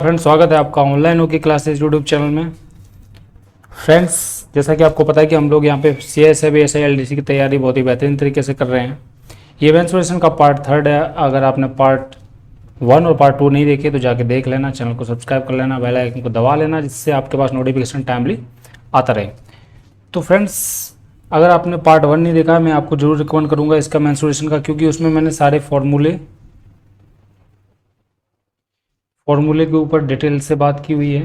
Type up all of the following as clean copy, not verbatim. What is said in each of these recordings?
Friends, स्वागत है आपका ऑनलाइन होगी क्लासेस यूट्यूब चैनल में। फ्रेंड्स, जैसा कि आपको पता है कि हम लोग यहाँ पे C S F S I L D C की तैयारी बहुत ही बेहतरीन तरीके से कर रहे हैं। ये मेंसुरेशन का पार्ट 3 है। अगर आपने पार्ट 1 और पार्ट 2 नहीं देखे तो जाके देख लेना, चैनल को सब्सक्राइब कर लेना, बेल आइकन को दबा लेना, जिससे आपके पास नोटिफिकेशन टाइमली आता रहे। तो फ्रेंड्स, अगर आपने पार्ट 1 नहीं देखा, मैं आपको जरूर रिकमेंड करूँगा इसका मेंसुरेशन का, क्योंकि उसमें मैंने सारे फॉर्मूले के ऊपर डिटेल से बात की हुई है।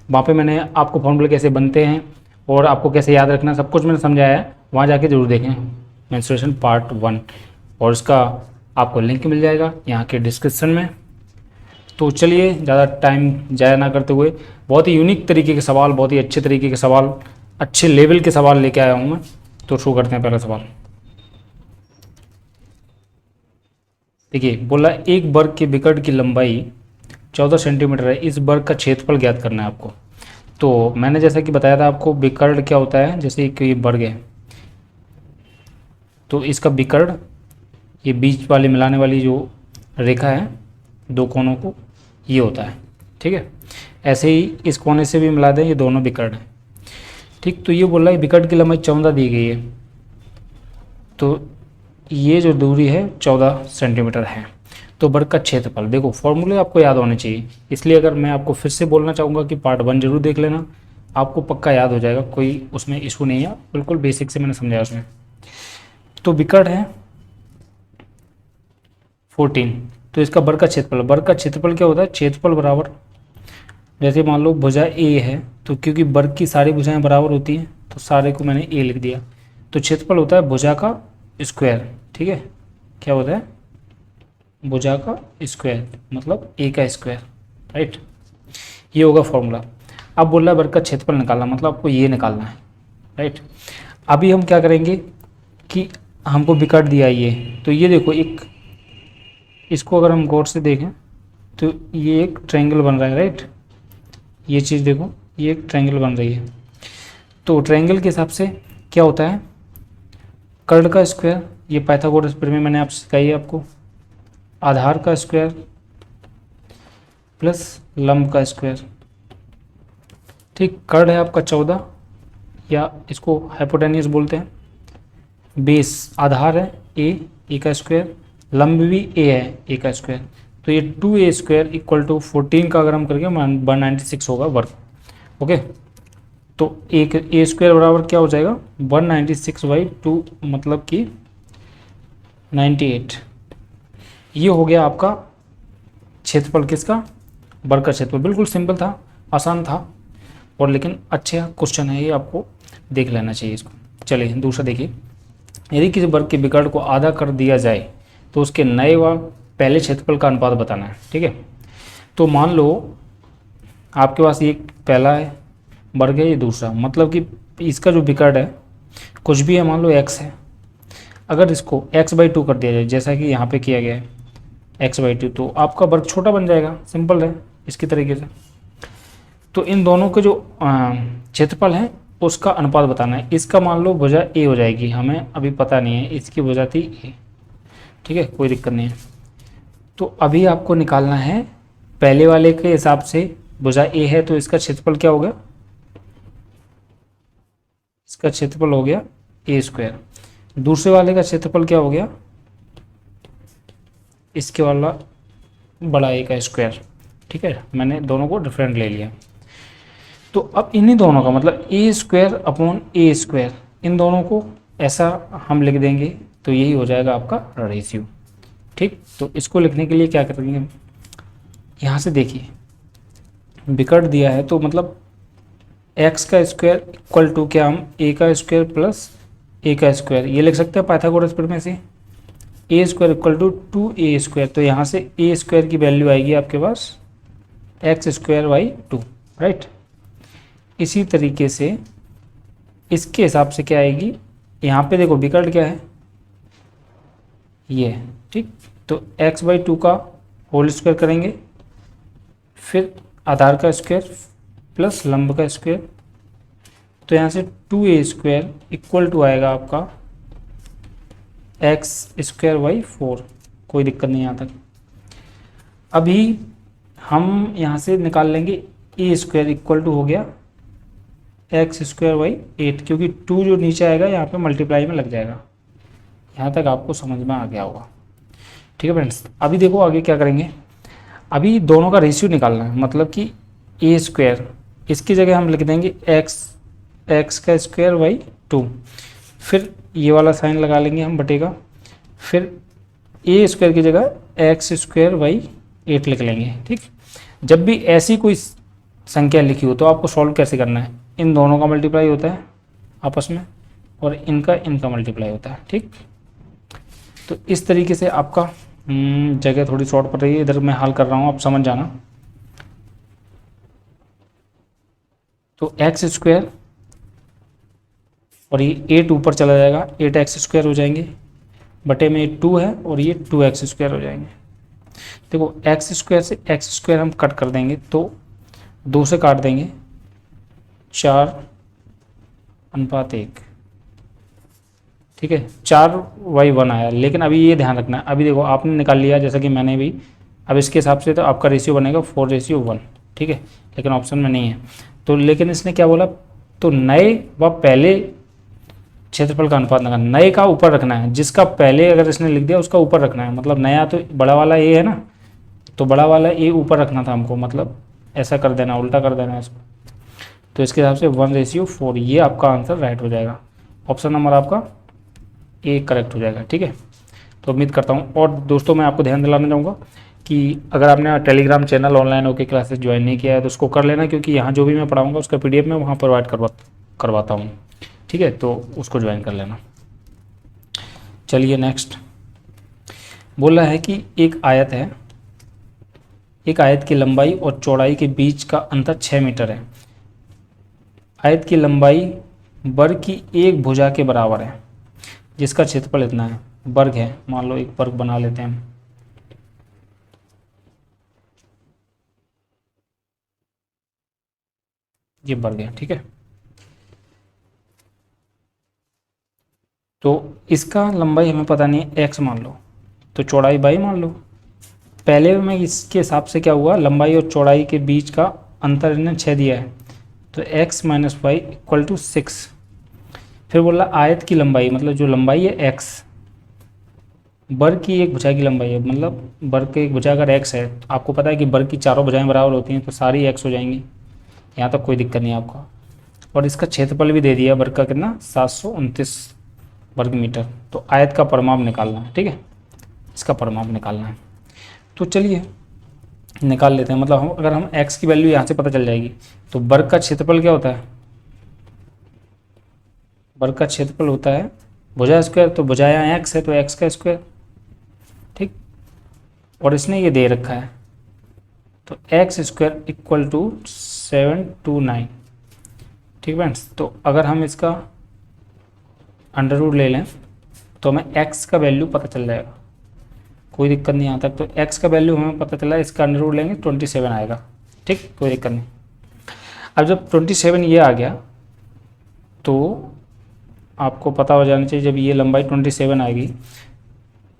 वहाँ पे मैंने आपको फॉर्मूले कैसे बनते हैं और आपको कैसे याद रखना, सब कुछ मैंने समझाया है। वहाँ जाके जरूर देखें मेंस्ट्रुएशन पार्ट 1, और इसका आपको लिंक मिल जाएगा यहाँ के डिस्क्रिप्शन में। तो चलिए, ज़्यादा टाइम ज़ाया ना करते हुए, बहुत ही यूनिक तरीके के सवाल, बहुत ही अच्छे तरीके के सवाल, अच्छे लेवल के सवाल लेके आया हूँ मैं। तो शुरू करते हैं पहला सवाल। देखिए, बोला एक वर्ग के विकर्ण की लंबाई 14 सेंटीमीटर है, इस वर्ग का क्षेत्रफल ज्ञात करना है आपको। तो मैंने जैसा कि बताया था आपको, विकर्ण क्या होता है, जैसे कि ये वर्ग है तो इसका विकर्ण, ये बीच वाली मिलाने वाली जो रेखा है दो कोनों को, ये होता है। ठीक है, ऐसे ही इस कोने से भी मिला दें, ये दोनों विकर्ण है। ठीक, तो ये बोल रहा है विकर्ण की लंबाई 14 दी गई है, तो ये जो दूरी है 14 सेंटीमीटर है। तो वर्ग का क्षेत्रफल, देखो फॉर्मूले आपको याद होने चाहिए, इसलिए अगर मैं आपको फिर से बोलना चाहूँगा कि पार्ट 1 जरूर देख लेना, आपको पक्का याद हो जाएगा, कोई उसमें इशू नहीं है, बिल्कुल बेसिक से मैंने समझाया उसमें। तो विकर्ण है 14, तो इसका वर्ग का क्षेत्रफल क्या होता है, क्षेत्रफल बराबर, जैसे मान लो भुजा ए है, तो क्योंकि वर्ग की सारी भुजाएं बराबर होती हैं तो सारे को मैंने ए लिख दिया। तो क्षेत्रफल होता है भुजा का स्क्वायर। ठीक है, क्या होता है, भुजा का स्क्वायर, मतलब ए का स्क्वायर, राइट। ये होगा फॉर्मूला। अब बोल रहा है वर्ग का क्षेत्रफल निकालना, मतलब आपको ये निकालना है, राइट। अभी हम क्या करेंगे कि हमको विकर्ण दिया ये, तो ये देखो, एक इसको अगर हम गौर से देखें तो ये एक ट्रायंगल बन रहा है, राइट। ये चीज़ देखो, ये एक ट्रायंगल बन रही है। तो ट्रायंगल के हिसाब से क्या होता है, कर्ण का स्क्वायर, ये पाइथागोरस प्रमेय मैंने आपसे सिखाई है आपको, आधार का स्क्वायर प्लस लंब का स्क्वायर। ठीक, कर्ण है आपका 14, या इसको हाइपोटेनियस बोलते हैं। बेस आधार है ए का स्क्वायर, लंब भी ए है ए का स्क्वायर, तो ये 2a स्क्वायर इक्वल टू 14 का अगर हम करके 196 होगा वर्ग। ओके, तो एक ए स्क्वायर बराबर क्या हो जाएगा, 196/2, मतलब कि 98। ये हो गया आपका क्षेत्रफल, किसका, वर्ग का क्षेत्रफल। बिल्कुल सिंपल था, आसान था, और लेकिन अच्छा क्वेश्चन है ये, आपको देख लेना चाहिए इसको। चलिए दूसरा देखिए, यदि किसी वर्ग के विकर्ण को आधा कर दिया जाए तो उसके नए व पहले क्षेत्रफल का अनुपात बताना है। ठीक है, तो मान लो आपके पास ये पहला है वर्ग है, ये दूसरा, मतलब कि इसका जो विकर्ण है कुछ भी है, मान लो x है, अगर इसको x/2 कर दिया जाए, जैसा कि यहाँ पे किया गया है x/2, तो आपका वर्ग छोटा बन जाएगा, सिंपल है इसकी तरीके से। तो इन दोनों के जो क्षेत्रफल है उसका अनुपात बताना है। इसका मान लो भुजा ए हो जाएगी, हमें अभी पता नहीं है, इसकी भुजा थी ए। ठीक है, कोई दिक्कत नहीं है। तो अभी आपको निकालना है पहले वाले के हिसाब से, भुजा ए है तो इसका क्षेत्रफल क्या हो गया, इसका क्षेत्रफल हो गया ए स्क्वायर। दूसरे वाले का क्षेत्रफल क्या हो गया, इसके वाला बड़ा ए का स्क्वायर। ठीक है, मैंने दोनों को डिफरेंट ले लिया। तो अब इन्हीं दोनों का मतलब ए स्क्वायर अपॉन ए स्क्वायर, इन दोनों को ऐसा हम लिख देंगे, तो यही हो जाएगा आपका रेशियो। ठीक, तो इसको लिखने के लिए क्या करेंगे, यहाँ से देखिए विकर्ण दिया है, तो मतलब एक्स का स्क्वायर इक्वल टू क्या, हम ए का स्क्वायर प्लस ए का स्क्वायर, ये लिख सकते हैं पाइथागोरस प्रमेय से। A square equal to 2a square, तो यहाँ से ए स्क्वायर की वैल्यू आएगी आपके पास x²/2, राइट। इसी तरीके से इसके हिसाब से क्या आएगी, यहाँ पे देखो विकर्ण क्या है, ये। ठीक, तो x/2 का होल स्क्वायर करेंगे, फिर आधार का स्क्वायर प्लस लंब का स्क्वायर, तो यहाँ से 2a स्क्वायर इक्वल टू आएगा आपका x² / 4। कोई दिक्कत नहीं यहाँ तक। अभी हम यहाँ से निकाल लेंगे ए स्क्वायर इक्वल टू हो गया एक्स स्क्वायर बाई 8, क्योंकि 2 जो नीचे आएगा यहाँ पे मल्टीप्लाई में लग जाएगा। यहाँ तक आपको समझ में आ गया होगा। ठीक है फ्रेंड्स, अभी देखो आगे क्या करेंगे। अभी दोनों का रेशियो निकालना है, मतलब कि ए स्क्वायर, इसकी जगह हम लिख देंगे एक्स का स्क्वायर बाई 2, फिर ये वाला साइन लगा लेंगे हम बटे का, फिर ए स्क्वायर की जगह एक्स स्क्वायर बाई 8 लिख लेंगे। ठीक, जब भी ऐसी कोई संख्या लिखी हो तो आपको सॉल्व कैसे करना है, इन दोनों का मल्टीप्लाई होता है आपस में और इनका मल्टीप्लाई होता है। ठीक, तो इस तरीके से आपका जगह थोड़ी शॉर्ट पड़ रही है, इधर मैं हल कर रहा हूँ, आप समझ जाना। तो एक्स स्क्वायर और ये 8 ऊपर चला जाएगा, 8x स्क्वायर हो जाएंगे, बटे में 2 है और ये 2x स्क्वायर हो जाएंगे। देखो एक्स स्क्वायर से एक्स स्क्वायर हम कट कर देंगे तो 2 से काट देंगे, 4:1। ठीक है, 4/1 आया। लेकिन अभी ये ध्यान रखना है, अभी देखो आपने निकाल लिया जैसा कि मैंने भी, अब इसके हिसाब से तो आपका रेशियो बनेगा 4:1। ठीक है, लेकिन ऑप्शन में नहीं है। तो लेकिन इसने क्या बोला, तो नए व पहले क्षेत्रफल का अनुपात निकालना, नए का ऊपर रखना है, जिसका पहले अगर इसने लिख दिया उसका ऊपर रखना है। मतलब नया तो बड़ा वाला ए है ना, तो बड़ा वाला ए ऊपर रखना था हमको, मतलब ऐसा कर देना, उल्टा कर देना इसको। तो इसके हिसाब से 1:4, ये आपका आंसर राइट हो जाएगा। ऑप्शन नंबर आपका ए करेक्ट हो जाएगा। ठीक है, तो उम्मीद करता हूँ। और दोस्तों मैं आपको ध्यान दिलाना चाहूँगा कि अगर आपने टेलीग्राम चैनल ऑनलाइन होकर क्लासेस ज्वाइन नहीं किया है तो उसको कर लेना, क्योंकि यहाँ जो भी मैं पढ़ाऊँगा उसका PDF मैं वहाँ प्रोवाइड करवाता हूँ। ठीक है, तो उसको ज्वाइन कर लेना। चलिए नेक्स्ट बोल रहा है कि एक आयत है, एक आयत की लंबाई और चौड़ाई के बीच का अंतर 6 मीटर है। आयत की लंबाई वर्ग की एक भुजा के बराबर है, जिसका क्षेत्रफल इतना है। वर्ग है, मान लो एक वर्ग बना लेते हैं हम। ये वर्ग है। ठीक है, तो इसका लंबाई हमें पता नहीं है, x मान लो, तो चौड़ाई y मान लो। पहले में इसके हिसाब से क्या हुआ, लंबाई और चौड़ाई के बीच का अंतर इन्हें 6 दिया है, तो x - y = 6। फिर बोला आयत की लंबाई, मतलब जो लंबाई है x, वर्ग की एक भुजा की लंबाई है, मतलब वर्ग की एक भुजा अगर x है, तो आपको पता है कि वर्ग की चारों भुजाएं बराबर होती हैं, तो सारी x हो जाएंगी। यहाँ तक कोई दिक्कत नहीं है आपका। और इसका क्षेत्रफल भी दे दिया वर्ग का, कितना, 729 वर्ग मीटर। तो आयत का परिमाप निकालना है। ठीक है, इसका परिमाप निकालना है। तो चलिए निकाल लेते हैं। मतलब अगर हम x की वैल्यू यहाँ से पता चल जाएगी, तो वर्ग का क्षेत्रफल क्या होता है, वर्ग का क्षेत्रफल होता है भुजा स्क्वायर, तो भुजा यहाँ x है तो x का स्क्वायर। ठीक, और इसने ये दे रखा है, तो x स्क्वायर = 729। ठीक फ्रेंड्स, तो अगर हम इसका अंडर रूट ले लें तो हमें x का वैल्यू पता चल जाएगा, कोई दिक्कत नहीं यहाँ तक। तो x का वैल्यू हमें पता चला, इसका अंडर रूट लेंगे 27 आएगा। ठीक, कोई दिक्कत नहीं। अब जब 27 ये आ गया तो आपको पता हो जाना चाहिए, जब ये लंबाई 27 आएगी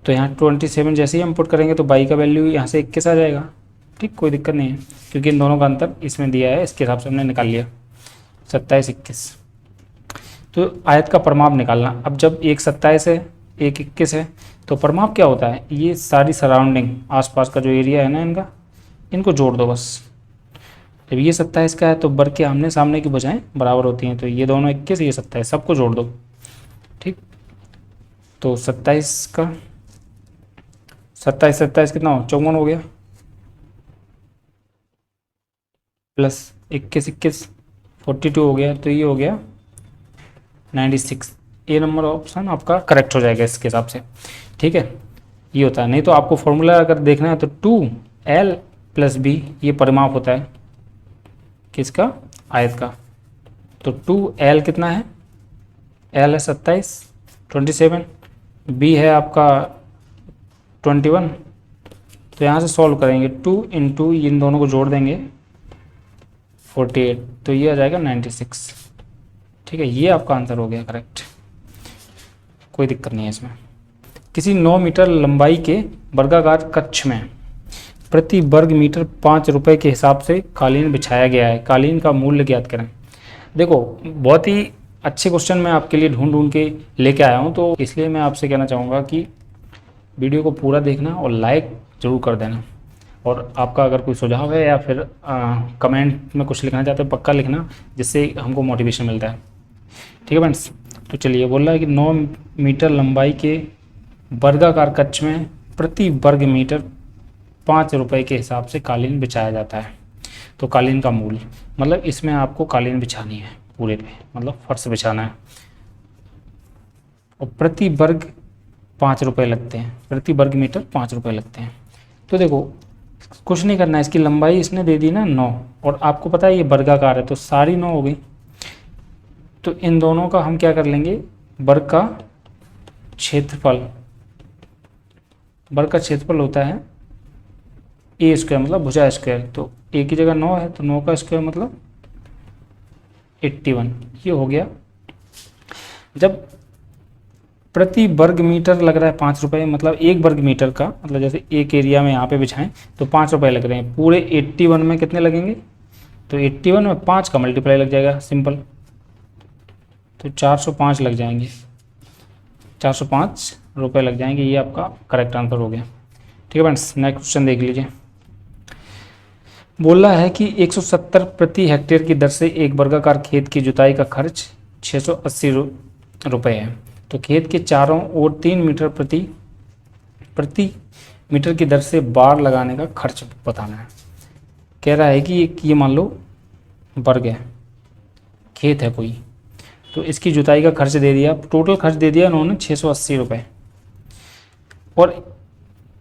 तो यहाँ 27 जैसे ही हम पुट करेंगे तो y का वैल्यू यहाँ से 21 आ जाएगा। ठीक, कोई दिक्कत नहीं है, क्योंकि इन दोनों का अंतर इसमें दिया है, इसके हिसाब से हमने निकाल लिया 27 21। तो आयत का परिमाप निकालना। अब जब एक 27 है एक 21 है, तो परिमाप क्या होता है, ये सारी सराउंडिंग आसपास का जो एरिया है ना इनका, इनको जोड़ दो बस। जब ये 27 का है तो वर्ग के आमने सामने की भुजाएं बराबर होती हैं, तो ये दोनों 21, ये 27, सबको जोड़ दो। ठीक, तो 27 का 27 कितना हो, 54 हो गया, प्लस 21 42 हो गया, तो ये हो गया 96। ए नंबर ऑप्शन आपका करेक्ट हो जाएगा इसके हिसाब से। ठीक है, ये होता है। नहीं तो आपको फॉर्मूला अगर देखना है तो 2l + b, ये परिमाप होता है किसका, आयत का। तो 2l कितना है, l है 27, b है आपका 21। तो यहाँ से सॉल्व करेंगे, 2 × इन दोनों को जोड़ देंगे 48, तो ये आ जाएगा 96। ठीक है, ये आपका आंसर हो गया करेक्ट, कोई दिक्कत नहीं है इसमें। किसी 9 मीटर लंबाई के वर्गाकार कक्ष में प्रति वर्ग मीटर 5 रुपये के हिसाब से कालीन बिछाया गया है, कालीन का मूल्य ज्ञात करें। देखो बहुत ही अच्छे क्वेश्चन मैं आपके लिए ढूंढ ढूंढ के लेके आया हूँ, तो इसलिए मैं आपसे कहना चाहूँगा कि वीडियो को पूरा देखना और लाइक ज़रूर कर देना। और आपका अगर कोई सुझाव है या फिर कमेंट में कुछ लिखना चाहते हो पक्का लिखना, जिससे हमको मोटिवेशन मिलता है। ठीक है फ्रेंड्स, तो चलिए बोल रहा है कि 9 मीटर लंबाई के वर्गाकार कक्ष में प्रति वर्ग मीटर 5 रुपये के हिसाब से कालीन बिछाया जाता है। तो कालीन का मूल्य मतलब इसमें आपको कालीन बिछानी है पूरे पे, मतलब फर्श बिछाना है, और प्रति वर्ग 5 रुपये लगते हैं, प्रति वर्ग मीटर 5 रुपये लगते हैं। तो देखो कुछ नहीं करना है, इसकी लंबाई इसने दे दी ना 9, और आपको पता है ये वर्गाकार है तो सारी 9 हो गई। तो इन दोनों का हम क्या कर लेंगे, वर्ग का क्षेत्रफल, वर्ग का क्षेत्रफल होता है ए स्क्वायर मतलब भुजा स्क्वायर। तो ए की जगह 9 है तो 9 का स्क्वायर मतलब 81, ये हो गया। जब प्रति वर्ग मीटर लग रहा है 5 रुपये, मतलब एक वर्ग मीटर का मतलब जैसे एक एरिया में यहाँ पे बिछाएं तो 5 रुपये लग रहे हैं, पूरे 81 में कितने लगेंगे, तो 81 में 5 का मल्टीप्लाई लग जाएगा सिंपल, तो 405 लग जाएंगे, 405 रुपये लग जाएंगे। ये आपका करेक्ट आंसर हो गया। ठीक है फ्रेंड्स, नेक्स्ट क्वेश्चन देख लीजिए। बोल रहा है कि 170 प्रति हेक्टेयर की दर से एक वर्गाकार खेत की जुताई का खर्च 680 रुपये है। तो खेत के चारों ओर 3 मीटर प्रति मीटर की दर से बाड़ लगाने का खर्च बताना है। कह रहा है कि ये मान लो वर्ग है, खेत है कोई, तो इसकी जुताई का खर्च दे दिया, टोटल खर्च दे दिया उन्होंने 680 रुपये, और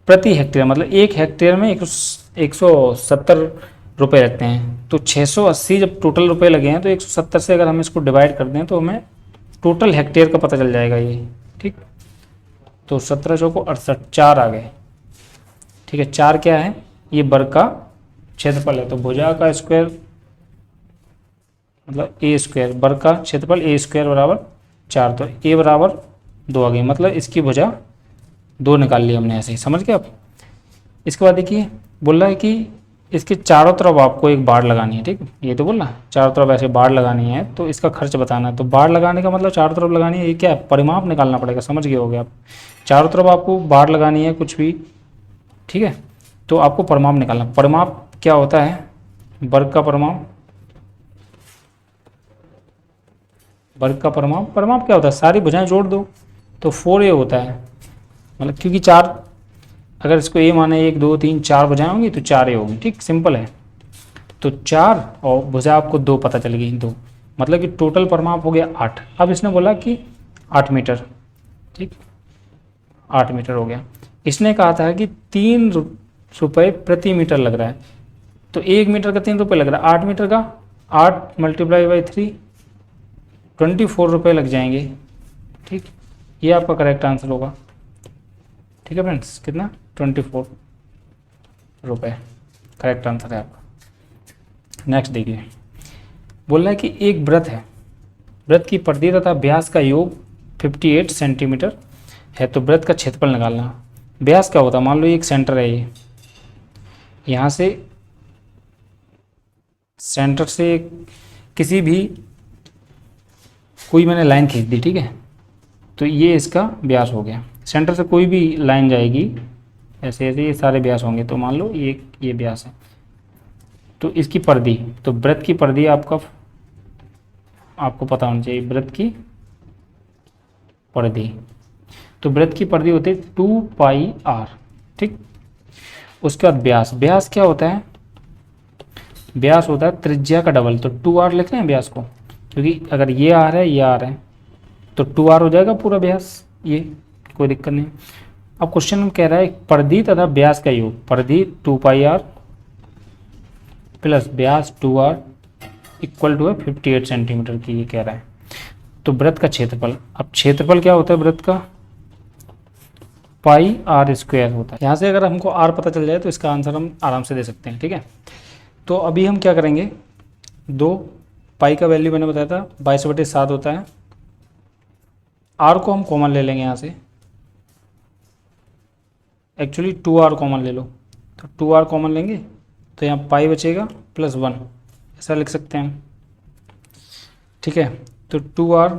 प्रति हेक्टेयर मतलब एक हेक्टेयर में 170 रुपये लगते हैं। तो 680 जब टोटल रुपए लगे हैं तो 170 से अगर हम इसको डिवाइड कर दें तो हमें टोटल हेक्टेयर का पता चल जाएगा ये। ठीक, तो 17 चौको 68, 4 आ गए। ठीक है, 4 क्या है, ये वर्ग का क्षेत्रफल है, तो भुजा का स्क्वायर मतलब ए स्क्वायर, वर्ग का क्षेत्रफल ए स्क्वायर बराबर 4, तो ए बराबर 2 आ गई, मतलब इसकी भुजा 2 निकाल ली हमने, ऐसे ही समझ गए आप। इसके बाद देखिए बोल रहा है कि इसके चारों तरफ आपको एक बाड़ लगानी है। ठीक, ये तो बोल रहा है चारों तरफ ऐसे बाड़ लगानी है, तो इसका खर्च बताना है। तो बाड़ लगाने का मतलब चारों तरफ लगानी है, ये क्या है, परिमाप निकालना पड़ेगा, समझ गए होगे आप। चारों तरफ आपको बाड़ लगानी है कुछ भी, ठीक है, तो आपको परिमाप निकालना। परिमाप क्या होता है, वर्ग का परिमाप, वर्ग का परिमाप, परिमाप क्या होता है, सारी भुजाएं जोड़ दो तो 4a होता है, मतलब क्योंकि 4 अगर इसको a माने 1 2 3 4 भुजाएं होंगी तो 4a होगी। ठीक, सिंपल है। तो 4 और भुजा आपको 2 पता चल गई, 2 मतलब कि टोटल परिमाप हो गया 8। अब इसने बोला कि 8 मीटर, ठीक 8 मीटर हो गया। इसने कहा था कि 3 रुपये प्रति मीटर लग रहा है, तो 1 मीटर का 3 रुपये लग रहा है, 8 मीटर का 8 मल्टीप्लाई बाई 3 24 रुपये लग जाएंगे। ठीक, ये आपका करेक्ट आंसर होगा। ठीक है फ्रेंड्स, कितना 24 रुपये करेक्ट आंसर है आपका। नेक्स्ट देखिए, बोल रहा है कि एक वृत्त है, वृत्त की परिधि तथा व्यास का योग 58 सेंटीमीटर है, तो वृत्त का क्षेत्रफल निकालना। व्यास क्या होता है, मान लो एक सेंटर है, ये यहाँ से सेंटर से किसी भी कोई मैंने लाइन खींच दी, ठीक है, तो ये इसका व्यास हो गया। सेंटर से कोई भी लाइन जाएगी ऐसे ऐसे, ये सारे व्यास होंगे, तो मान लो ये व्यास है, तो इसकी परिधि, तो वृत्त की परिधि आपको पता होना चाहिए, वृत्त की परिधि, तो वृत्त की परिधि होती है 2 पाई r। ठीक, उसके बाद व्यास, व्यास क्या होता है, व्यास होता है त्रिज्या का डबल, तो 2r लिख रहे हैं व्यास को, क्योंकि अगर ये r है ये r है तो 2r हो जाएगा पूरा व्यास, ये कोई दिक्कत नहीं। अब क्वेश्चन में कह रहा है परिधि तथा व्यास का योग, परिधि 2 पाई r प्लस व्यास 2r इक्वल टू है 58 सेंटीमीटर की, ये कह रहा है। तो वृत्त का क्षेत्रफल, अब क्षेत्रफल क्या होता है वृत्त का, पाई r स्क्वायर होता है। यहाँ से अगर हमको r पता चल जाए तो इसका आंसर हम आराम से दे सकते हैं। ठीक है, तो अभी हम क्या करेंगे, 2 पाई का वैल्यू मैंने बताया था 22/7 होता है, r को हम कॉमन ले लेंगे यहाँ से, एक्चुअली 2r कॉमन ले लो, तो 2r कॉमन लेंगे तो यहाँ पाई बचेगा प्लस 1, ऐसा लिख सकते हैं हम। ठीक है, तो 2r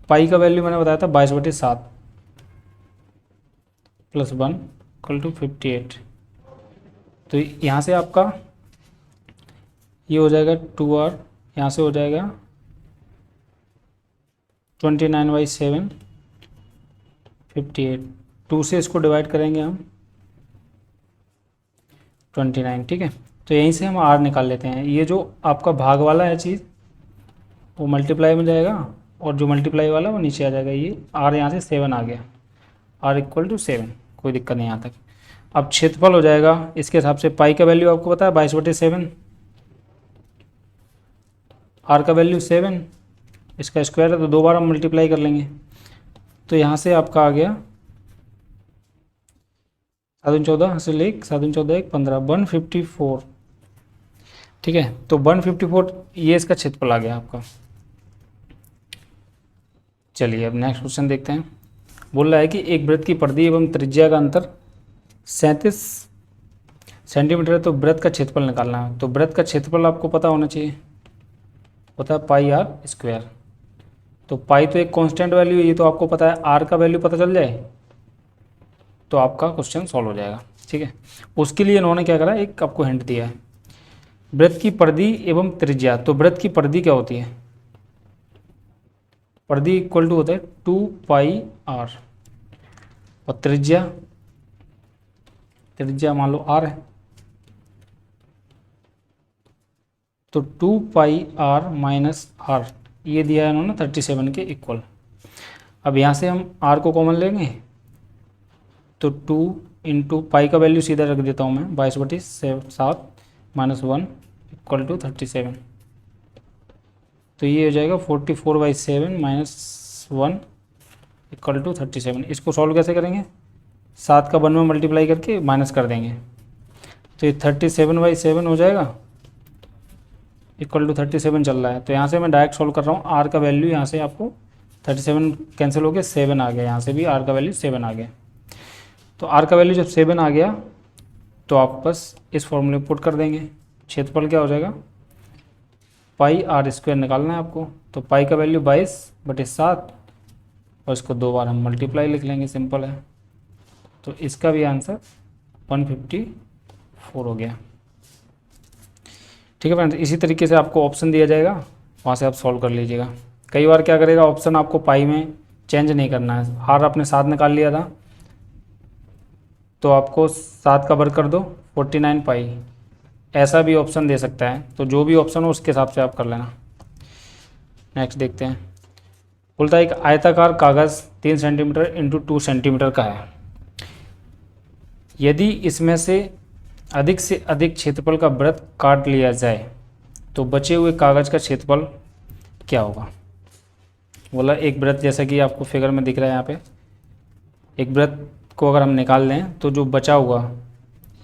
पाई का वैल्यू मैंने बताया था 22/7 प्लस 1 इक्वल टू 58। तो यहाँ से आपका ये हो जाएगा 2r, यहाँ से हो जाएगा 29/7 58। 2 से इसको डिवाइड करेंगे हम 29। ठीक है, तो यहीं से हम r निकाल लेते हैं। ये जो आपका भाग वाला है चीज़ वो मल्टीप्लाई में जाएगा और जो मल्टीप्लाई वाला वो नीचे आ जाएगा। ये r यहाँ से 7 आ गया, r इक्वल टू 7, कोई दिक्कत नहीं यहाँ तक। अब क्षेत्रफल हो जाएगा इसके हिसाब से, पाई का वैल्यू आपको पता है 22/7, r का वैल्यू 7, इसका स्क्वायर है तो 2 बार हम मल्टीप्लाई कर लेंगे। तो यहाँ से आपका आ गया 7 14 से लेक 7 14 1 15 154। ठीक है, तो 154 ये इसका क्षेत्रफल आ गया आपका। चलिए अब नेक्स्ट क्वेश्चन देखते हैं। बोल रहा है कि एक वृत्त की परिधि एवं त्रिज्या का अंतर 37 सेंटीमीटर है, तो वृत्त का क्षेत्रफल निकालना है। तो वृत्त का क्षेत्रफल आपको पता होना चाहिए, होता है पाई आर स्क्वायर। तो पाई तो एक कांस्टेंट वैल्यू है, ये तो आपको पता है। आर का वैल्यू पता चल जाए तो आपका क्वेश्चन सॉल्व हो जाएगा। ठीक है, उसके लिए इन्होंने क्या करा, एक आपको हिंट दिया है, वृत्त की परिधि एवं त्रिज्या। तो वृत्त की परिधि क्या होती है, परिधि इक्वल टू होता है 2 पाई आर, और त्रिज्या मान लो आर है, तो 2 पाई आर माइनस आर, ये दिया है इन्होंने 37 के इक्वल। अब यहाँ से हम आर को कॉमन लेंगे तो 2 इंटू पाई का वैल्यू सीधा रख देता हूँ मैं 22/7 माइनस 1 इक्वल टू 37। तो ये हो जाएगा 44/7 माइनस 1 इक्वल टू 37। इसको सॉल्व कैसे करेंगे, 7 का 1 में मल्टीप्लाई करके माइनस कर देंगे, तो ये 37/7 हो जाएगा इक्वल टू 37 चल रहा है। तो यहाँ से मैं डायरेक्ट सॉल्व कर रहा हूँ। आर का वैल्यू यहाँ से आपको 37 कैंसिल हो गया, 7 आ गया, यहाँ से भी आर का वैल्यू 7 आ गया। तो आर का वैल्यू जब 7 आ गया तो आप बस इस फॉर्मूले में पुट कर देंगे। क्षेत्रफल क्या हो जाएगा, पाई आर स्क्वायर निकालना है आपको। तो पाई का वैल्यू 22/7 और इसको 2 बार हम मल्टीप्लाई लिख लेंगे, सिंपल है। तो इसका भी आंसर 154 हो गया। ठीक है फ्रेंड्स, इसी तरीके से आपको ऑप्शन दिया जाएगा, वहाँ से आप सॉल्व कर लीजिएगा। कई बार क्या करेगा, ऑप्शन आपको पाई में चेंज नहीं करना है। आर आपने 7 निकाल लिया था तो आपको 7 का वर्ग कर दो 49 पाई, ऐसा भी ऑप्शन दे सकता है। तो जो भी ऑप्शन हो उसके हिसाब से आप कर लेना। नेक्स्ट देखते हैं। बोलता है एक आयताकार कागज़ 3 सेंटीमीटर इंटू 2 सेंटीमीटर का है, यदि इसमें से अधिक क्षेत्रफल का वृत्त काट लिया जाए तो बचे हुए कागज़ का क्षेत्रफल क्या होगा। बोला एक वृत्त, जैसा कि आपको फिगर में दिख रहा है यहाँ पे, एक वृत्त को अगर हम निकाल लें तो जो बचा हुआ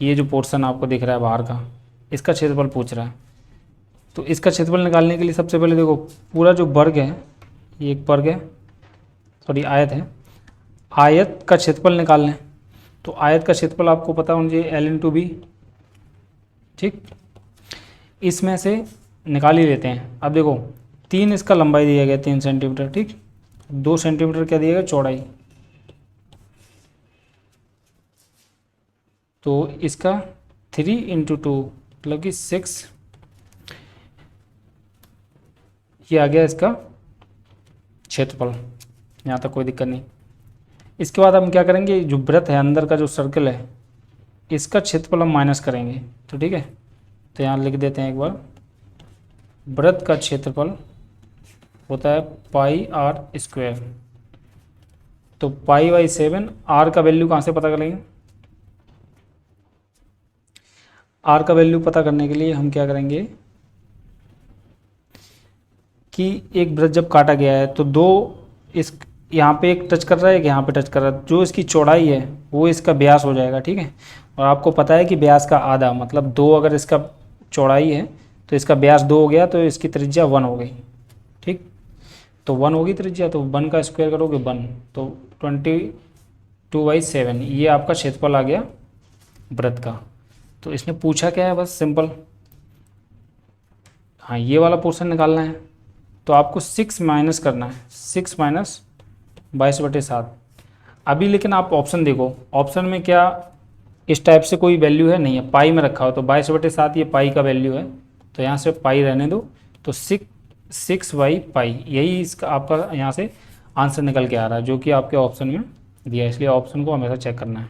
ये जो पोर्शन आपको दिख रहा है बाहर का, इसका क्षेत्रफल पूछ रहा है। तो इसका क्षेत्रफल निकालने के लिए सबसे पहले देखो, पूरा जो वर्ग है, ये एक वर्ग है, सॉरी आयत है, आयत का क्षेत्रफल निकाल लें। तो आयत का क्षेत्रफल आपको पता होना चाहिए L/B। ठीक, इसमें से निकाल ही लेते हैं। अब देखो 3 इसका लंबाई दिया गया 3 सेंटीमीटर, ठीक, 2 सेंटीमीटर क्या दिया गया, चौड़ाई। तो इसका 3 इंटू 2 मतलब कि 6, ये आ गया इसका क्षेत्रफल। यहाँ तक कोई दिक्कत नहीं। इसके बाद हम क्या करेंगे, जो वृत्त है अंदर का जो सर्कल है, इसका क्षेत्रफल हम माइनस करेंगे। तो ठीक है, तो यहाँ लिख देते हैं एक बार, वृत्त का क्षेत्रफल होता है पाई आर स्क्वायर। तो पाई/7, आर का वैल्यू कहाँ से पता करेंगे, आर का वैल्यू पता करने के लिए हम क्या करेंगे कि एक वृत्त जब काटा गया है तो 2 इस यहाँ पे एक टच कर रहा है, एक यहाँ पे टच कर रहा है, जो इसकी चौड़ाई है वो इसका व्यास हो जाएगा। ठीक है, और आपको पता है कि व्यास का आधा मतलब 2, अगर इसका चौड़ाई है तो इसका व्यास 2 हो गया तो इसकी त्रिज्या 1 हो गई। ठीक, तो 1 होगी त्रिज्या, तो 1 का स्क्वायर करोगे 1, तो 22/7 ये आपका क्षेत्रफल आ गया वृत्त का। तो इसने पूछा क्या है, बस सिंपल, हाँ ये वाला पोर्शन निकालना है। तो आपको 6 माइनस करना है, 6 माइनस 22/7। अभी लेकिन आप ऑप्शन देखो, ऑप्शन में क्या इस टाइप से कोई वैल्यू है, नहीं है, पाई में रखा हो। तो 22/7 ये पाई का वैल्यू है, तो यहाँ से पाई रहने दो। तो 6/पाई, यही इसका आपका यहाँ से आंसर निकल के आ रहा है, जो कि आपके ऑप्शन में दिया है। इसलिए ऑप्शन को हमेशा चेक करना है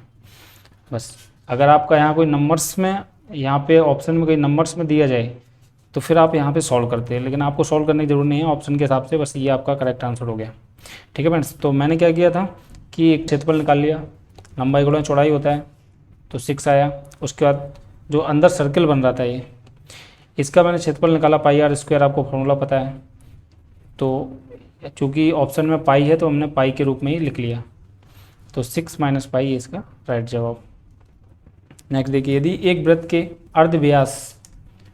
बस। अगर आपका यहाँ कोई नंबर्स में, यहाँ पे ऑप्शन में कोई नंबर्स में दिया जाए तो फिर आप यहाँ पे सॉल्व करते हैं, लेकिन आपको सॉल्व करने की जरूरत नहीं है ऑप्शन के हिसाब से। बस ये आपका करेक्ट आंसर हो गया। ठीक है फ्रेंड्स, तो मैंने क्या किया था कि एक क्षेत्रफल निकाल लिया, लंबाई गुणा चौड़ाई होता है, तो 6 आया। उसके बाद जो अंदर सर्किल बन रहा था ये, इसका मैंने क्षेत्रफल निकाला, πr², आपको फॉर्मूला पता है। तो चूँकि ऑप्शन में पाई है तो हमने पाई के रूप में ही लिख लिया। तो 6 माइनस पाई इसका राइट जवाब। नेक्स्ट देखिए, यदि एक वृत्त के अर्ध व्यास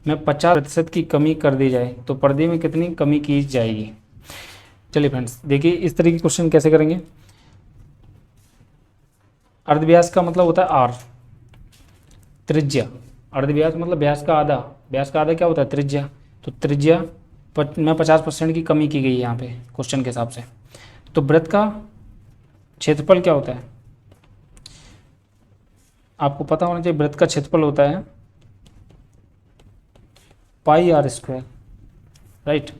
में 50% की कमी कर दी जाए तो पर्दे में कितनी कमी की जाएगी। चलिए फ्रेंड्स देखिए, इस तरह की क्वेश्चन कैसे करेंगे। अर्धव्यास का मतलब होता है आर, त्रिज्या। अर्धव्यास मतलब व्यास का आधा, व्यास का आधा क्या होता है, त्रिज्या। तो त्रिज्या में 50% की कमी की गई है यहाँ पे क्वेश्चन के हिसाब से। तो वृत्त का क्षेत्रफल क्या होता है, आपको पता होना चाहिए। वृत्त का क्षेत्रफल होता है πr², राइट।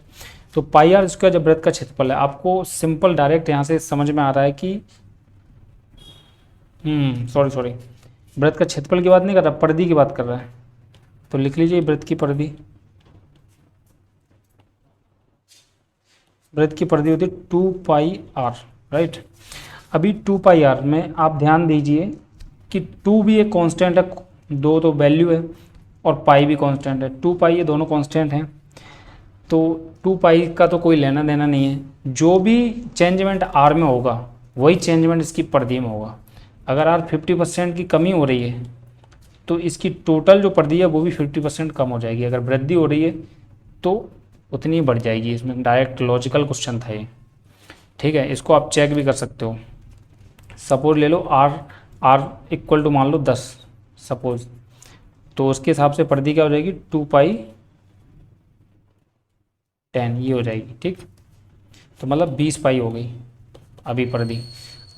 तो πr² जब वृत्त का क्षेत्रफल है, आपको सिंपल डायरेक्ट यहाँ से समझ में आ रहा है कि सॉरी, वृत्त का क्षेत्रफल की बात नहीं कर रहा, परिधि की बात कर रहा है। तो लिख लीजिए वृत्त की परिधि, वृत्त की परिधि होती है 2πr, राइट। अभी 2πr में आप ध्यान दीजिए कि 2 भी एक कांस्टेंट है, 2 तो वैल्यू है, और पाई भी कांस्टेंट है। 2π ये दोनों कांस्टेंट हैं, तो 2π का तो कोई लेना देना नहीं है। जो भी चेंजमेंट r में होगा वही चेंजमेंट इसकी परिधि में होगा। अगर r 50% की कमी हो रही है तो इसकी टोटल जो परिधि है वो भी 50% कम हो जाएगी। अगर वृद्धि हो रही है तो उतनी बढ़ जाएगी। इसमें डायरेक्ट लॉजिकल क्वेश्चन था ये, ठीक है। इसको आप चेक भी कर सकते हो। सपोज ले लो r इक्वल टू मान लो 10 सपोज, तो उसके हिसाब से परिधि क्या हो जाएगी, 2π10 ये हो जाएगी, ठीक। तो मतलब 20π हो गई अभी परिधि।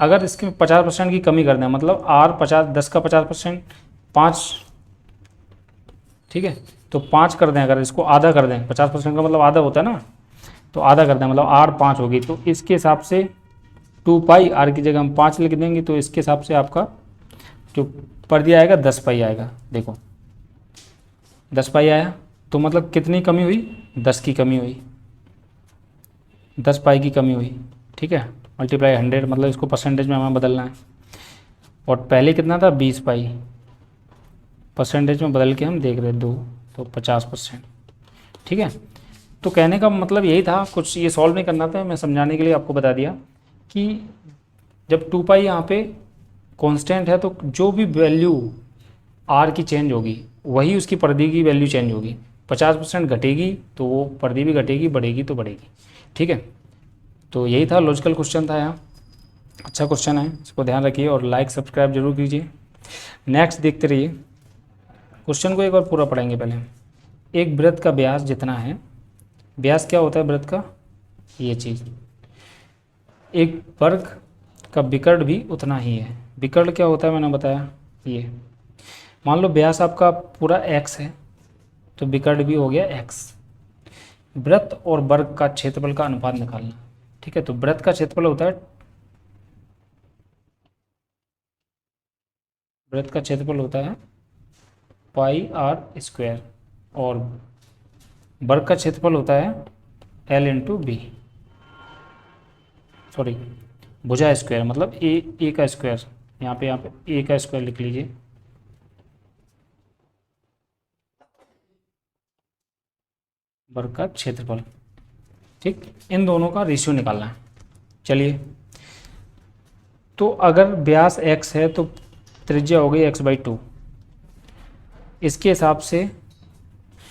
अगर इसके 50% की कमी कर दें, मतलब r 10 का 50% 5, ठीक है। तो 5 कर दें, अगर इसको आधा कर दें, 50% का मतलब आधा होता है ना, तो आधा कर दें मतलब r 5 होगी। तो इसके हिसाब से 2π, r की जगह हम 5 लिख देंगे, तो इसके हिसाब से आपका जो परिधि आएगा 10π आएगा। देखो 10π आया, तो मतलब कितनी कमी हुई, 10 की कमी हुई, 10π की कमी हुई, ठीक है। मल्टीप्लाई 100, मतलब इसको परसेंटेज में हमें बदलना है। और पहले कितना था, 20π, परसेंटेज में बदल के हम देख रहे 2, तो 50%, ठीक है। तो कहने का मतलब यही था, कुछ ये सॉल्व नहीं करना था, मैं समझाने के लिए आपको बता दिया कि जब 2π यहाँ पे कांस्टेंट है तो जो भी वैल्यू r की चेंज होगी वही उसकी परिधि की वैल्यू चेंज होगी। 50% घटेगी तो वो परिधि भी घटेगी, बढ़ेगी तो बढ़ेगी, ठीक है। तो यही था, लॉजिकल क्वेश्चन था यहाँ, अच्छा क्वेश्चन है, इसको ध्यान रखिए और लाइक सब्सक्राइब जरूर कीजिए। नेक्स्ट देखते रहिए, क्वेश्चन को एक बार पूरा पढ़ेंगे पहले। एक वृत्त का व्यास जितना है, व्यास क्या होता है वृत्त का, ये चीज़, एक वर्ग का विकर्ण भी उतना ही है। विकर्ण क्या होता है मैंने बताया, ये मान लो व्यास आपका पूरा x है तो विकर्ण भी हो गया x। वृत्त और वर्ग का क्षेत्रफल का अनुपात निकालना, ठीक है। तो वृत्त का क्षेत्रफल होता है, वृत्त का क्षेत्रफल होता है πr², और वर्ग का क्षेत्रफल होता है l/b, सॉरी भुजा स्क्वायर, मतलब a का स्क्वायर, यहाँ पे a का स्क्वायर लिख लीजिए। वर्ग का क्षेत्रफल, ठीक। इन दोनों का रेशियो निकालना है। चलिए, तो अगर व्यास x है तो त्रिज्या हो गई x/2। इसके हिसाब से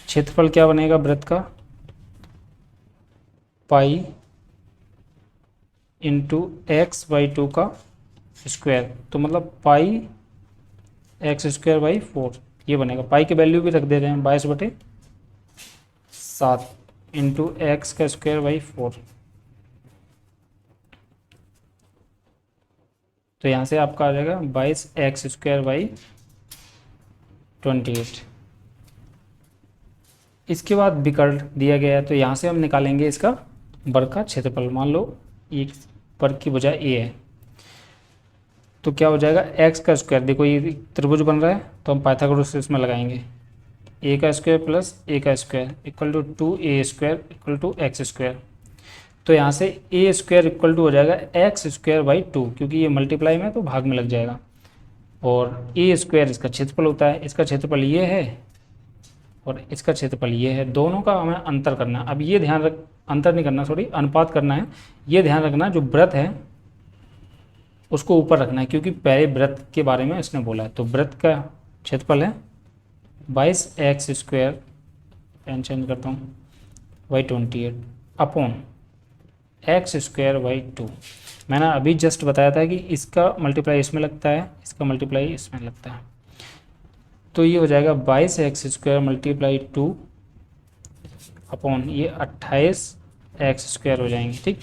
क्षेत्रफल क्या बनेगा वृत्त का, पाई इंटू x/2 का स्क्वायर, तो मतलब π x² / 4। ये बनेगा। पाई की वैल्यू भी रख दे रहे हैं 22/7 इंटू एक्स का स्क्वायर बाई 4। तो यहाँ से आपका आ जाएगा 22x² बाई 28। इसके बाद विकर्ण दिया गया है तो यहाँ से हम निकालेंगे इसका वर्ग का क्षेत्रफल। मान लो ये वर्ग की बजाय ए है तो क्या हो जाएगा एक्स का स्क्वायर। देखो ये त्रिभुज बन रहा है तो हम पाइथागोरस से इसमें लगाएंगे ए का स्क्वायर प्लस ए का square equal to 2a² equal to x square. तो यहाँ से ए स्क्वायर इक्वल टू हो जाएगा एक्स स्क्वायर बाई 2, क्योंकि ये मल्टीप्लाई में तो भाग में लग जाएगा। और ए स्क्वायर इसका क्षेत्रफल होता है, इसका क्षेत्रफल ये है और इसका क्षेत्रफल ये है। दोनों का हमें अंतर करना है। अब ये ध्यान रख, अंतर नहीं करना सॉरी, अनुपात करना है। ये ध्यान रखना जो वृत्त है उसको ऊपर रखना है, क्योंकि पहले वृत्त के बारे में इसने बोला है। तो वृत्त का क्षेत्रफल है 22x², पेन चेंज करता हूँ, बाई 28 अपॉन x² बाई 2। मैंने अभी जस्ट बताया था कि इसका मल्टीप्लाई इसमें लगता है, इसका मल्टीप्लाई इसमें लगता है। तो ये हो जाएगा 22x² मल्टीप्लाई 2 अपॉन ये 28x² हो जाएंगे। ठीक,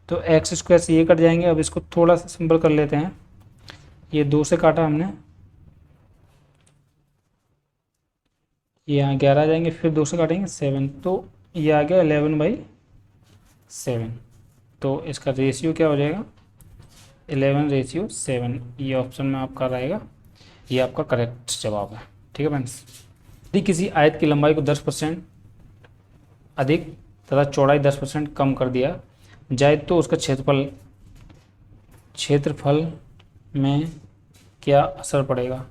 तो x² से ये कट जाएंगे। अब इसको थोड़ा सा सिंपल कर लेते हैं। ये 2 से काटा हमने, ये यहाँ 11 आ जाएंगे, फिर 2 से काटेंगे 7, तो ये आ गया 11/7। तो इसका रेशियो क्या हो जाएगा 11/7। ये ऑप्शन में आपका रहेगा, ये आपका करेक्ट जवाब है। ठीक है फ्रेंड्स। यदि किसी आयत की लंबाई को 10% अधिक तथा चौड़ाई 10% कम कर दिया जाए तो उसका क्षेत्रफल में क्या असर पड़ेगा,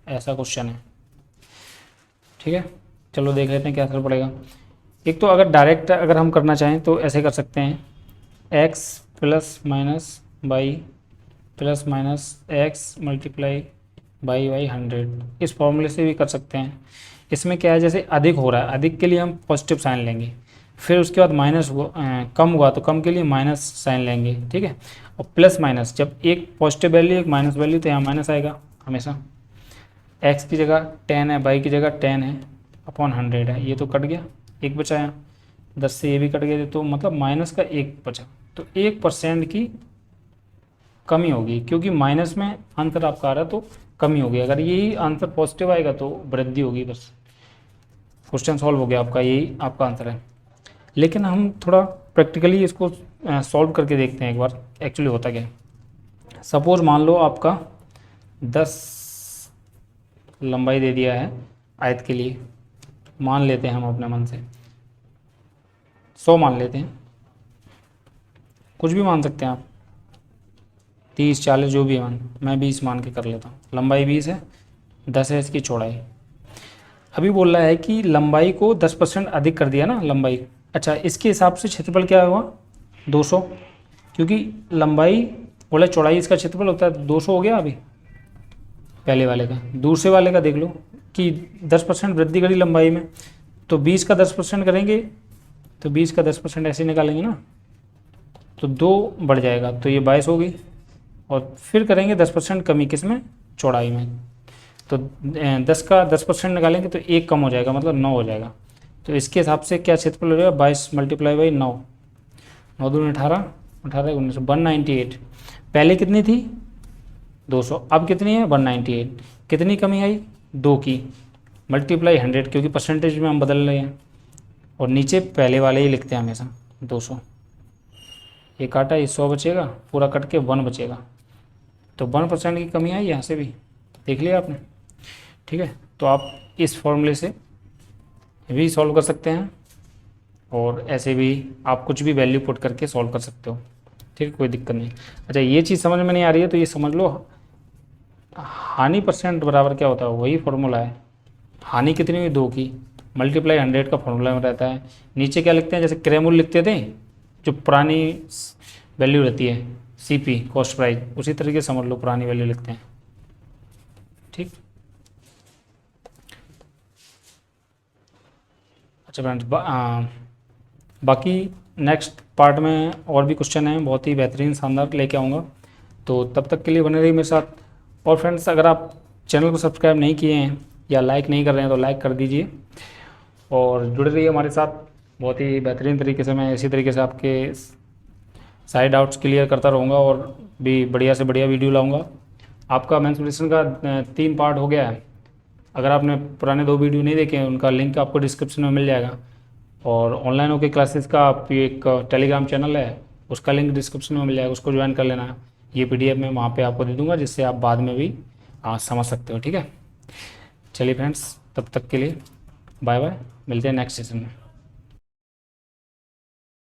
ऐसा क्वेश्चन है। ठीक है, चलो देख लेते हैं क्या असर पड़ेगा। एक तो अगर डायरेक्ट अगर हम करना चाहें तो ऐसे कर सकते हैं, x plus minus by plus minus x multiply by 100, इस फॉर्मूले से भी कर सकते हैं। इसमें क्या है, जैसे अधिक हो रहा है, अधिक के लिए हम पॉजिटिव साइन लेंगे, फिर उसके बाद माइनस कम हुआ तो कम के लिए माइनस साइन लेंगे। ठीक है, और प्लस माइनस, जब एक पॉजिटिव वैल्यू एक माइनस वैल्यू तो यहाँ माइनस आएगा हमेशा। x की जगह 10 है, y की जगह 10 है अपॉन 100 है, ये तो कट गया, एक बचा है, 10 से ये भी कट गया, तो मतलब माइनस का 1 बचा। तो 1% की कमी होगी, क्योंकि माइनस में आंसर आपका आ रहा है तो कमी होगी। अगर यही आंसर पॉजिटिव आएगा तो वृद्धि होगी। बस क्वेश्चन सॉल्व हो गया आपका, यही आपका आंसर है। लेकिन हम थोड़ा प्रैक्टिकली इसको सॉल्व करके देखते हैं एक बार एक्चुअली होता क्या है। सपोज मान लो आपका 10 लंबाई दे दिया है आयत के लिए, मान लेते हैं हम अपने मन से 100 मान लेते हैं, कुछ भी मान सकते हैं आप, 30 40 जो भी मान, मैं 20 मान के कर लेता हूँ। लंबाई 20 है, 10 है इसकी चौड़ाई। अभी बोल रहा है कि लंबाई को 10% अधिक कर दिया ना लंबाई। अच्छा, इसके हिसाब से क्षेत्रफल क्या हुआ 200, क्योंकि लंबाई बोला चौड़ाई इसका क्षेत्रफल होता है 200 हो गया अभी पहले वाले का। दूसरे वाले का देख लो कि 10% वृद्धि करी लंबाई में, तो 20 का 10% करेंगे तो 20 का 10% ऐसे निकालेंगे ना, तो 2 बढ़ जाएगा, तो ये 22 हो गई। और फिर करेंगे 10% कमी किस में, चौड़ाई में, तो 10 का 10% निकालेंगे तो 1 कम हो जाएगा, मतलब 9 हो जाएगा। तो इसके हिसाब से क्या क्षेत्रफल हो जाएगा 22 मल्टीप्लाई बाई 9, 9 दूनी 18, 18 19, 198। पहले कितनी थी 200, अब कितनी है 198। कितनी कमी आई 2 की, मल्टीप्लाई 100, क्योंकि परसेंटेज में हम बदल रहे हैं, और नीचे पहले वाले ही लिखते हैं हमेशा 200। ये काटा, ये 100 बचेगा, पूरा कट के 1 बचेगा, तो 1% की कमी आई यहाँ से भी, देख लिया आपने। ठीक है, तो आप इस फॉर्मूले से भी सॉल्व कर सकते हैं, और ऐसे भी आप कुछ भी वैल्यू पुट करके सॉल्व कर सकते हो। ठीक है, कोई दिक्कत नहीं। अच्छा, ये चीज़ समझ में नहीं आ रही है तो ये समझ लो, हानि परसेंट बराबर क्या होता है, वही फॉर्मूला है। हानि कितनी हुई 2 की, मल्टीप्लाई 100 का फॉर्मूला में रहता है। नीचे क्या लिखते हैं, जैसे क्रयमूल्य लिखते थे, जो पुरानी वैल्यू रहती है CP कॉस्ट प्राइस, उसी तरीके से समझ लो पुरानी वैल्यू लिखते हैं। ठीक, अच्छा फ्रेंड्स, बाकी नेक्स्ट पार्ट में और भी क्वेश्चन हैं, बहुत ही बेहतरीन शानदार लेके आऊँगा। तो तब तक के लिए बने रहिए मेरे साथ, और फ्रेंड्स, अगर आप चैनल को सब्सक्राइब नहीं किए हैं या लाइक नहीं कर रहे हैं तो लाइक कर दीजिए और जुड़े रहिए हमारे साथ। बहुत ही बेहतरीन तरीके से मैं इसी तरीके से आपके सारे डाउट्स क्लियर करता रहूँगा और भी बढ़िया से बढ़िया वीडियो लाऊंगा। आपका मेंसुरेशन का 3 पार्ट हो गया है। अगर आपने पुराने 2 वीडियो नहीं देखे हैं, उनका लिंक आपको डिस्क्रिप्शन में मिल जाएगा। और ऑनलाइन होके क्लासेस का एक टेलीग्राम चैनल है, उसका लिंक डिस्क्रिप्शन में मिल जाएगा, उसको ज्वाइन कर लेना। ये PDF मैं वहाँ पे आपको दे दूँगा, जिससे आप बाद में भी समझ सकते हो। ठीक है, चलिए फ्रेंड्स, तब तक के लिए बाय बाय, मिलते हैं नेक्स्ट सेशन में।